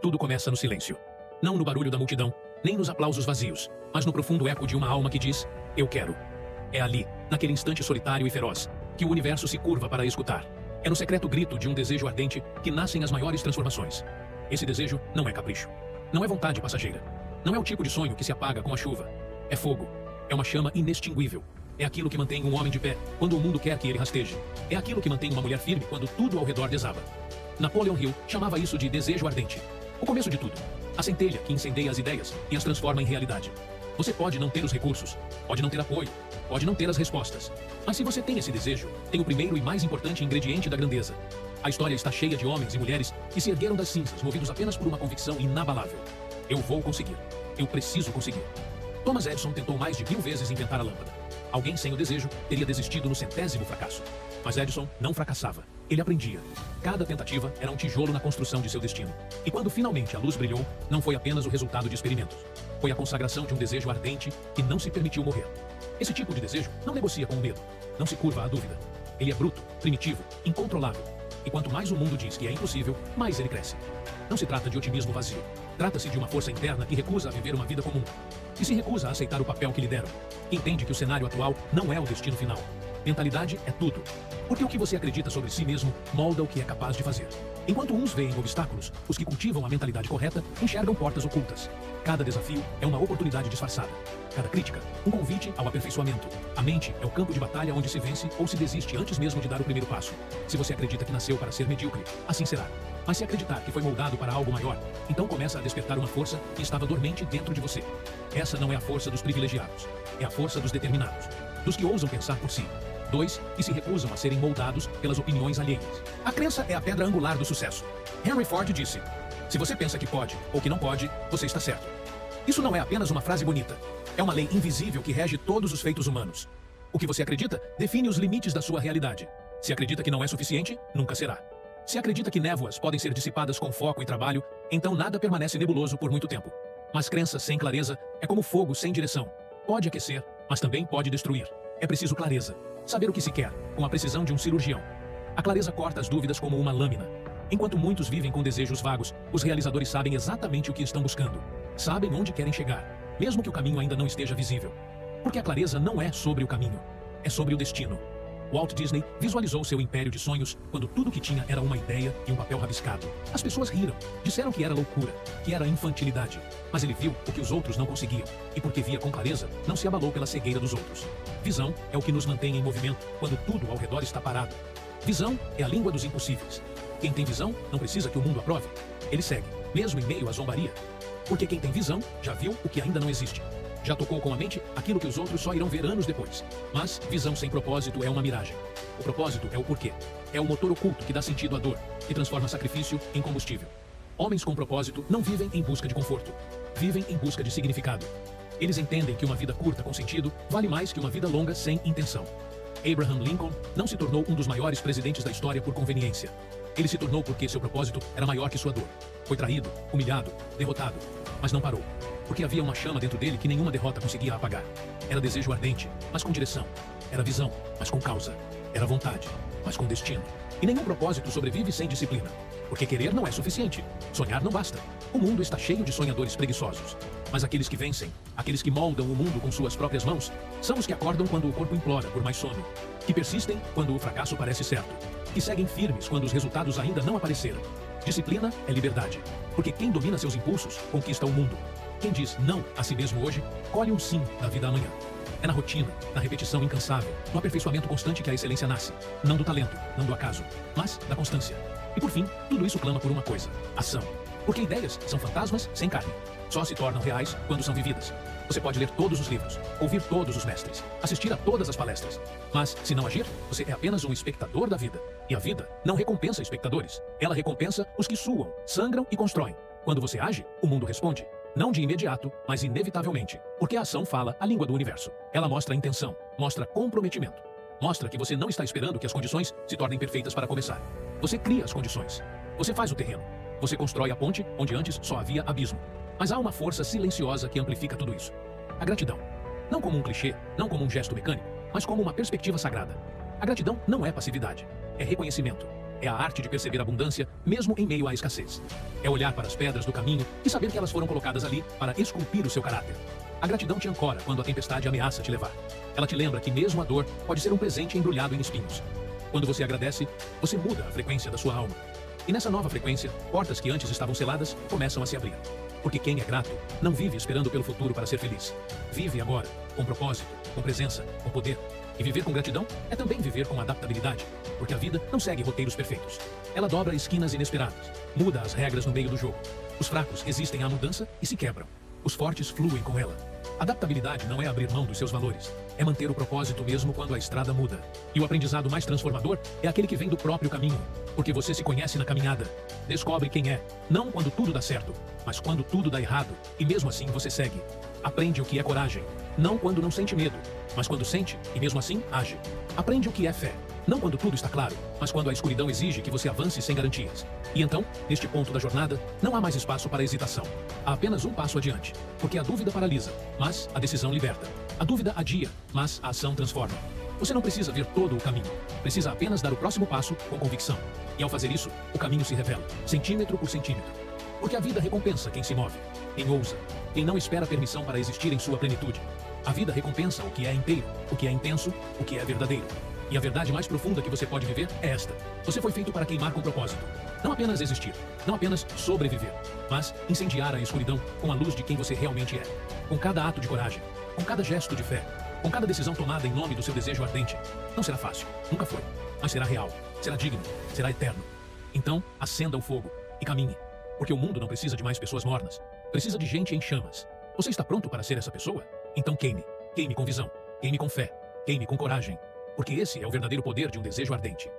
Tudo começa no silêncio. Não no barulho da multidão, nem nos aplausos vazios, mas no profundo eco de uma alma que diz, eu quero. É ali, naquele instante solitário e feroz, que o universo se curva para escutar. É no secreto grito de um desejo ardente que nascem as maiores transformações. Esse desejo não é capricho. Não é vontade passageira. Não é o tipo de sonho que se apaga com a chuva. É fogo. É uma chama inextinguível. É aquilo que mantém um homem de pé quando o mundo quer que ele rasteje. É aquilo que mantém uma mulher firme quando tudo ao redor desaba. Napoleon Hill chamava isso de desejo ardente. O começo de tudo. A centelha que incendeia as ideias e as transforma em realidade. Você pode não ter os recursos, pode não ter apoio, pode não ter as respostas. Mas se você tem esse desejo, tem o primeiro e mais importante ingrediente da grandeza. A história está cheia de homens e mulheres que se ergueram das cinzas, movidos apenas por uma convicção inabalável. Eu vou conseguir. Eu preciso conseguir. Thomas Edison tentou mais de 1000 vezes inventar a lâmpada. Alguém sem o desejo teria desistido no 100º fracasso. Mas Edison não fracassava. Ele aprendia. Cada tentativa era um tijolo na construção de seu destino. E quando finalmente a luz brilhou, não foi apenas o resultado de experimentos. Foi a consagração de um desejo ardente que não se permitiu morrer. Esse tipo de desejo não negocia com o medo. Não se curva à dúvida. Ele é bruto, primitivo, incontrolável. E quanto mais o mundo diz que é impossível, mais ele cresce. Não se trata de otimismo vazio. Trata-se de uma força interna que recusa a viver uma vida comum. E se recusa a aceitar o papel que lhe deram. Entende que o cenário atual não é o destino final. Mentalidade é tudo. Porque o que você acredita sobre si mesmo molda o que é capaz de fazer. Enquanto uns veem obstáculos, os que cultivam a mentalidade correta enxergam portas ocultas. Cada desafio é uma oportunidade disfarçada. Cada crítica, um convite ao aperfeiçoamento. A mente é o campo de batalha onde se vence ou se desiste antes mesmo de dar o primeiro passo. Se você acredita que nasceu para ser medíocre, assim será. Mas se acreditar que foi moldado para algo maior, então começa a despertar uma força que estava dormente dentro de você. Essa não é a força dos privilegiados. É a força dos determinados. Dos que ousam pensar por si. 2, que se recusam a serem moldados pelas opiniões alheias. A crença é a pedra angular do sucesso. Henry Ford disse, se você pensa que pode ou que não pode, você está certo. Isso não é apenas uma frase bonita. É uma lei invisível que rege todos os feitos humanos. O que você acredita define os limites da sua realidade. Se acredita que não é suficiente, nunca será. Se acredita que névoas podem ser dissipadas com foco e trabalho, então nada permanece nebuloso por muito tempo. Mas crença sem clareza é como fogo sem direção. Pode aquecer, mas também pode destruir. É preciso clareza. Saber o que se quer, com a precisão de um cirurgião. A clareza corta as dúvidas como uma lâmina. Enquanto muitos vivem com desejos vagos, os realizadores sabem exatamente o que estão buscando. Sabem onde querem chegar, mesmo que o caminho ainda não esteja visível. Porque a clareza não é sobre o caminho, é sobre o destino. Walt Disney visualizou seu império de sonhos quando tudo que tinha era uma ideia e um papel rabiscado. As pessoas riram, disseram que era loucura, que era infantilidade. Mas ele viu o que os outros não conseguiam, e porque via com clareza, não se abalou pela cegueira dos outros. Visão é o que nos mantém em movimento quando tudo ao redor está parado. Visão é a língua dos impossíveis. Quem tem visão não precisa que o mundo aprove. Ele segue, mesmo em meio à zombaria. Porque quem tem visão já viu o que ainda não existe. Já tocou com a mente aquilo que os outros só irão ver anos depois. Mas visão sem propósito é uma miragem. O propósito é o porquê. É o motor oculto que dá sentido à dor, que transforma sacrifício em combustível. Homens com propósito não vivem em busca de conforto. Vivem em busca de significado. Eles entendem que uma vida curta com sentido vale mais que uma vida longa sem intenção. Abraham Lincoln não se tornou um dos maiores presidentes da história por conveniência. Ele se tornou porque seu propósito era maior que sua dor. Foi traído, humilhado, derrotado, mas não parou. Porque havia uma chama dentro dele que nenhuma derrota conseguia apagar. Era desejo ardente, mas com direção. Era visão, mas com causa. Era vontade, mas com destino. E nenhum propósito sobrevive sem disciplina. Porque querer não é suficiente. Sonhar não basta. O mundo está cheio de sonhadores preguiçosos. Mas aqueles que vencem, aqueles que moldam o mundo com suas próprias mãos, são os que acordam quando o corpo implora por mais sono. Que persistem quando o fracasso parece certo. Que seguem firmes quando os resultados ainda não apareceram. Disciplina é liberdade. Porque quem domina seus impulsos, conquista o mundo. Quem diz não a si mesmo hoje, colhe um sim da vida amanhã. É na rotina, na repetição incansável, no aperfeiçoamento constante que a excelência nasce. Não do talento, não do acaso, mas da constância. E por fim, tudo isso clama por uma coisa: ação. Porque ideias são fantasmas sem carne. Só se tornam reais quando são vividas. Você pode ler todos os livros, ouvir todos os mestres, assistir a todas as palestras. Mas, se não agir, você é apenas um espectador da vida. E a vida não recompensa espectadores. Ela recompensa os que suam, sangram e constroem. Quando você age, o mundo responde. Não de imediato, mas inevitavelmente. Porque a ação fala a língua do universo. Ela mostra intenção, mostra comprometimento. Mostra que você não está esperando que as condições se tornem perfeitas para começar. Você cria as condições. Você faz o terreno. Você constrói a ponte onde antes só havia abismo. Mas há uma força silenciosa que amplifica tudo isso. A gratidão. Não como um clichê, não como um gesto mecânico, mas como uma perspectiva sagrada. A gratidão não é passividade. É reconhecimento. É a arte de perceber a abundância mesmo em meio à escassez. É olhar para as pedras do caminho e saber que elas foram colocadas ali para esculpir o seu caráter. A gratidão te ancora quando a tempestade ameaça te levar. Ela te lembra que mesmo a dor pode ser um presente embrulhado em espinhos. Quando você agradece, você muda a frequência da sua alma. E nessa nova frequência, portas que antes estavam seladas começam a se abrir. Porque quem é grato não vive esperando pelo futuro para ser feliz. Vive agora, com propósito, com presença, com poder. E viver com gratidão é também viver com adaptabilidade. Porque a vida não segue roteiros perfeitos. Ela dobra esquinas inesperadas, muda as regras no meio do jogo. Os fracos resistem à mudança e se quebram. Os fortes fluem com ela. Adaptabilidade não é abrir mão dos seus valores. É manter o propósito mesmo quando a estrada muda. E o aprendizado mais transformador é aquele que vem do próprio caminho. Porque você se conhece na caminhada. Descobre quem é, não quando tudo dá certo, mas quando tudo dá errado. E mesmo assim você segue. Aprende o que é coragem, não quando não sente medo, mas quando sente e mesmo assim age. Aprende o que é fé, não quando tudo está claro, mas quando a escuridão exige que você avance sem garantias. E então, neste ponto da jornada, não há mais espaço para hesitação. Há apenas um passo adiante, porque a dúvida paralisa, mas a decisão liberta. A dúvida adia, mas a ação transforma. Você não precisa ver todo o caminho, precisa apenas dar o próximo passo com convicção. E ao fazer isso, o caminho se revela, centímetro por centímetro. Porque a vida recompensa quem se move, quem ousa, quem não espera permissão para existir em sua plenitude. A vida recompensa o que é inteiro, o que é intenso, o que é verdadeiro. E a verdade mais profunda que você pode viver é esta. Você foi feito para queimar com propósito. Não apenas existir, não apenas sobreviver, mas incendiar a escuridão com a luz de quem você realmente é. Com cada ato de coragem, com cada gesto de fé, com cada decisão tomada em nome do seu desejo ardente. Não será fácil, nunca foi, mas será real, será digno, será eterno. Então, acenda o fogo e caminhe. Porque o mundo não precisa de mais pessoas mornas. Precisa de gente em chamas. Você está pronto para ser essa pessoa? Então queime. Queime com visão. Queime com fé. Queime com coragem. Porque esse é o verdadeiro poder de um desejo ardente.